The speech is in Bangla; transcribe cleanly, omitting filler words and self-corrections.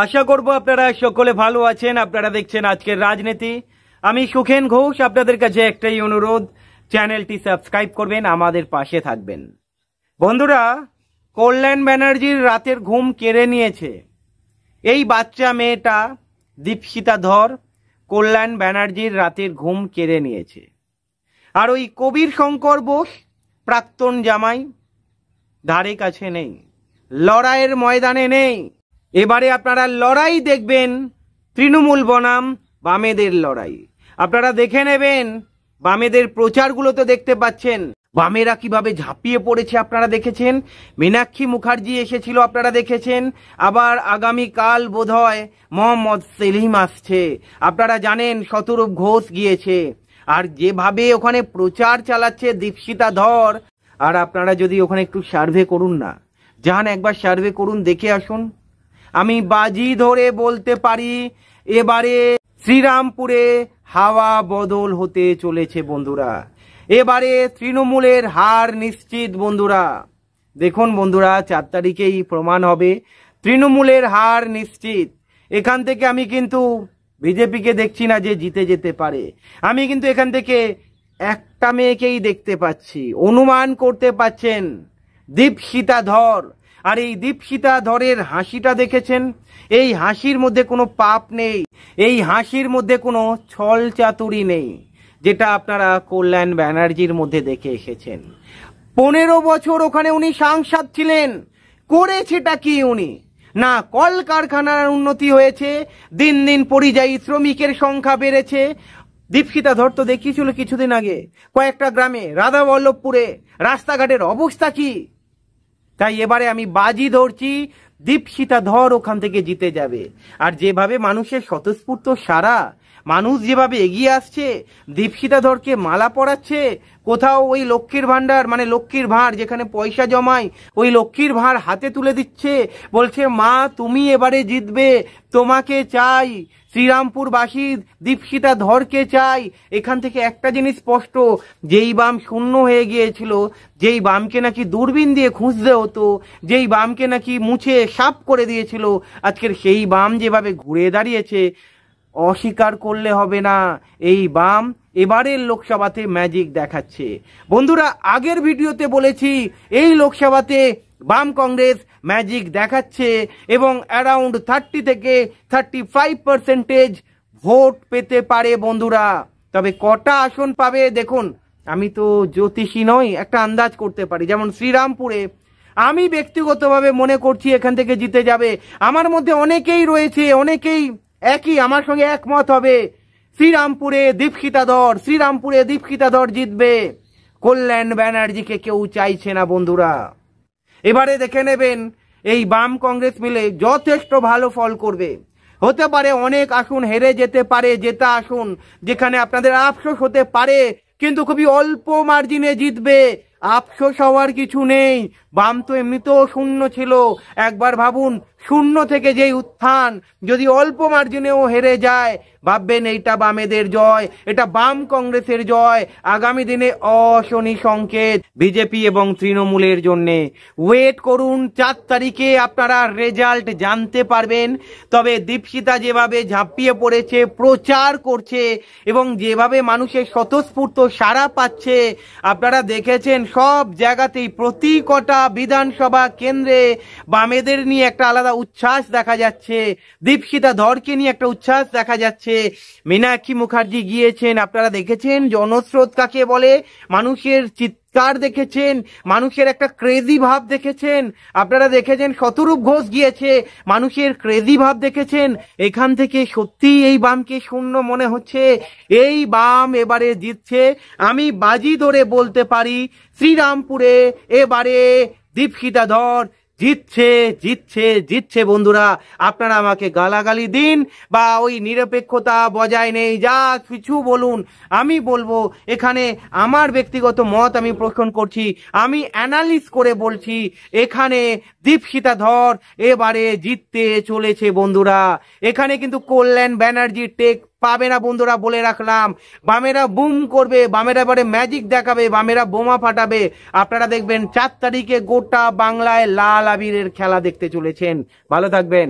আশা করব আপনারা সকলে ভালো আছেন। আপনারা দেখছেন আজকের রাজনীতি। আমি সুখেন ঘোষ। আপনাদের কাছে একটাই অনুরোধ, চ্যানেলটি সাবস্ক্রাইব করবেন, আমাদের পাশে থাকবেন। বন্ধুরা, কল্যাণ ব্যানার্জির রাতের ঘুম কেড়ে নিয়েছে এই বাচ্চা মেয়েটা দীপশিতা ধর। কল্যাণ ব্যানার্জির রাতের ঘুম কেড়ে নিয়েছে। আর ওই কবির শঙ্কর বোস প্রাক্তন জামাই ধারে কাছে নেই, লড়াইয়ের ময়দানে নেই। এবারে আপনারা লড়াই দেখবেন তৃণমূল বনাম বামেদের লড়াই। আপনারা দেখে নেবেন, বামেদের প্রচারগুলো তো দেখতে পাচ্ছেন, বামেরা কিভাবে ঝাঁপিয়ে পড়েছে আপনারা দেখেছেন। মীনাক্ষী মুখার্জি এসেছিল, আপনারা দেখেছেন। আবার আগামীকাল বোধহয় মোহাম্মদ সেলিম আসছে, আপনারা জানেন। শতরূপ ঘোষ গিয়েছে। আর যেভাবে ওখানে প্রচার চালাচ্ছে দীপশিতা ধর, আর আপনারা যদি ওখানে একটু সার্ভে করুন না, যান একবার সার্ভে করুন, দেখে আসুন। আমি বাজি ধরে বলতে পারি এবারে শ্রীরামপুরে হাওয়া বদল হতে চলেছে বন্ধুরা। এবারে তৃণমূলের হার নিশ্চিত বন্ধুরা। দেখুন বন্ধুরা, 4 তারিখেই প্রমাণ হবে তৃণমূলের হার নিশ্চিত। এখান থেকে আমি কিন্তু বিজেপিকে দেখছি না যে জিতে যেতে পারে। আমি কিন্তু এখান থেকে একটা মেয়েকেই দেখতে পাচ্ছি, অনুমান করতে পাচ্ছেন, দীপশিতা ধর। আর এই দীপশিতা ধরের হাসিটা দেখেছেন? এই হাসির মধ্যে কোনো পাপ নেই, এই হাসির মধ্যে কোনো ছল চাতুরি নেই, যেটা আপনারা কল্যাণ ব্যানার্জির মধ্যে দেখে এসেছেন। 15 বছর ওখানে উনি সাংসদ ছিলেন, করেছেটা কি উনি? না কলকারখানার উন্নতি হয়েছে, দিন দিন পরিযায়ী শ্রমিকের সংখ্যা বেড়েছে। দীপশিতা ধর তো দেখিয়েছিল কিছুদিন আগে কয়েকটা গ্রামে, রাধাবল্লভপুরে রাস্তাঘাটের অবস্থা কি। তাই এবারে আমি বাজি ধরছি দীপশিতা ধর ওখান থেকে জিতে যাবে। আর যেভাবে মানুষের স্বতঃস্ফূর্ত সারা, মানুষ যেভাবে এগিয়ে আসছে, দীপশিতা ধরকে মালা পরাচ্ছে, কোথাও ওই লক্ষ্মীর ভাণ্ডার মানে লক্ষ্মীর ভাঁড় যেখানে পয়সা জমায়, ওই লক্ষ্মীর ভাঁড় হাতে তুলে দিচ্ছে, বলছে মা তুমি এবারে জিতবে, তোমাকে চাই, শ্রীরামপুরবাসী দীপশিতা ধরকে চাই। এখান থেকে একটা জিনিস স্পষ্ট, যেই বাম শূন্য হয়ে গিয়েছিল, যেই বামকে নাকি দূরবীন দিয়ে খুঁজতে হতো, যেই বামকে নাকি মুছে সাফ করে দিয়েছিল, আজকের সেই বাম যেভাবে ঘুরে দাঁড়িয়েছে, অস্বীকার করলে হবে না, এই বাম এবারের লোকসভাতে ম্যাজিক দেখাচ্ছে। বন্ধুরা, আগের ভিডিওতে বলেছি এই লোকসভাতে বাম কংগ্রেস ম্যাজিক দেখাচ্ছে এবং অ্যারাউন্ড 30 থেকে 35% ভোট পেতে পারে বন্ধুরা। তবে কটা আসন পাবে দেখুন, আমি তো জ্যোতিষী নই, একটা আন্দাজ করতে পারি। যেমন শ্রীরামপুরে আমি ব্যক্তিগতভাবে মনে করছি এখান থেকে জিতে যাবে। আমার মধ্যে অনেকেই রয়েছে, অনেকেই একই আমার সঙ্গে একমত হবে, শ্রীরামপুরে দীপশিতা ধর, শ্রীরামপুরে দীপশিতা ধর জিতবে। কল্যাণ ব্যানার্জিকে কেউ চাইছে না বন্ধুরা। এবারে দেখে নেবেন এই বাম কংগ্রেস মিলে যথেষ্ট ভালো ফল করবে। হতে পারে অনেক আসন হেরে যেতে পারে, জেতা আসন যেখানে আপনাদের আফসোস হতে পারে, কিন্তু খুবই অল্প মার্জিনে জিতবে। আফসোস হওয়ার কিছু নেই। বাম তো এমনিতেও শূন্য ছিল। একবার ভাবুন, শূন্য থেকে যেই উত্থান, যদি অল্প মার্জিনেও হেরে যায়, ভাববেন এইটা বামেদের জয়, এটা বাম কংগ্রেসের জয়। আগামী দিনে অশনি সংকেত বিজেপি এবং তৃণমূলের জন্য। ওয়েট করুন, 4 তারিখে আপনারা রেজাল্ট জানতে পারবেন। তবে দীপশিতা যেভাবে ঝাঁপিয়ে পড়েছে, প্রচার করছে এবং যেভাবে মানুষের স্বতঃস্ফূর্ত সাড়া পাচ্ছে, আপনারা দেখেছেন সব জায়গাতেই, প্রতি কটা বিধানসভা কেন্দ্রে বামেদের নিয়ে একটা আলাদা উচ্ছ্বাস দেখা যাচ্ছে, দীপশিতা ধরকে নিয়ে একটা উচ্ছ্বাস দেখা যাচ্ছে। মীনাক্ষী মুখার্জি গিয়েছেন, আপনারা দেখেছেন জনস্রোত কাকে বলে, মানুষের চিৎকার দেখেছেন, মানুষের একটা ক্রেজি ভাব দেখেছেন। আপনারা দেখেছেন শতরূপ ঘোষ গিয়েছে, মানুষের ক্রেজি ভাব দেখেছেন। এখান থেকে সত্যি এই বামকে শূন্য মনে হচ্ছে, এই বাম এবারে জিতছে। আমি বাজি ধরে বলতে পারি শ্রীরামপুরে এবারে দীপশিতা ধর জিতছে জিতছে জিতছে বন্ধুরা। আপনারা আমাকে গালাগালি দিন বা ওই নিরপেক্ষতা বজায় নেই, যা কিছু বলুন, আমি বলবো এখানে আমার ব্যক্তিগত মত আমি পোষণ করছি, আমি অ্যানালিস করে বলছি এখানে দীপশিতা ধর এবারে জিততে চলেছে বন্ধুরা। এখানে কিন্তু কল্যাণ ব্যানার্জি টেক পাবে না বন্ধুরা, বলে রাখলাম। বামেরা বুম করবে, বামেরা এবারে ম্যাজিক দেখাবে, বামেরা বোমা ফাটাবে। আপনারা দেখবেন 4 তারিখে গোটা বাংলায় লাল আবিরের খেলা দেখতে চলেছেন। ভালো থাকবেন।